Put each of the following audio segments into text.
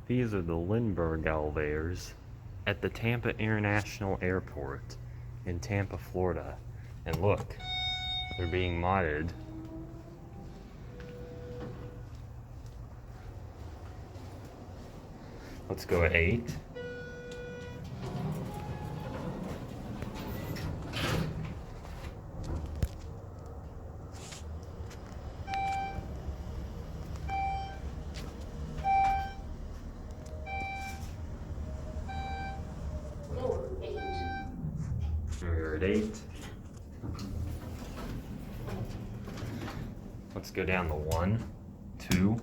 These are the Lindbergh elevators at the Tampa International Airport in Tampa, Florida. And look, they're being modded. Let's go at 8. We're at 8. Let's go down to 1, 2.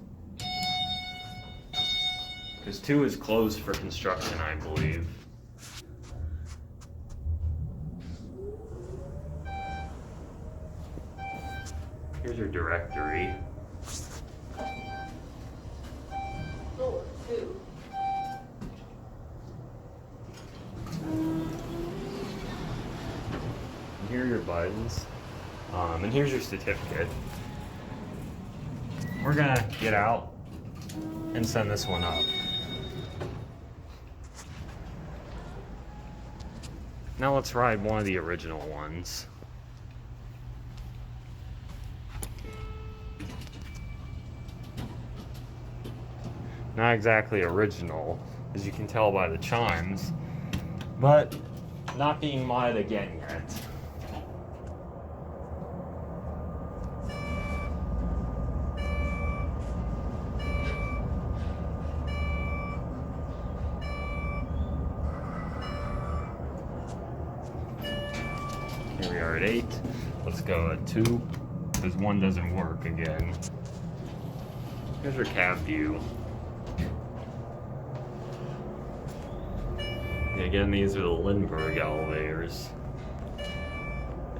Because 2 is closed for construction, I believe. Here's your directory. Floor 2. And here are your buttons. And here's your certificate. We're gonna get out and send this one up. Now let's ride one of the original ones. Not exactly original, as you can tell by the chimes, but not being modded again yet. Here we are at 8. Let's go at 2, because 1 doesn't work again. Here's your cab view. And again, these are the Lindbergh elevators.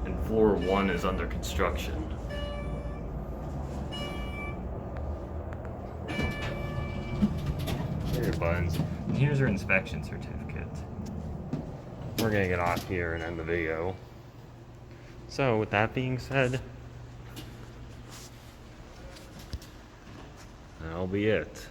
And floor 1 is under construction. Here are your buttons. And here's your inspection certificate. We're gonna get off here and end the video. So, with that being said, that'll be it.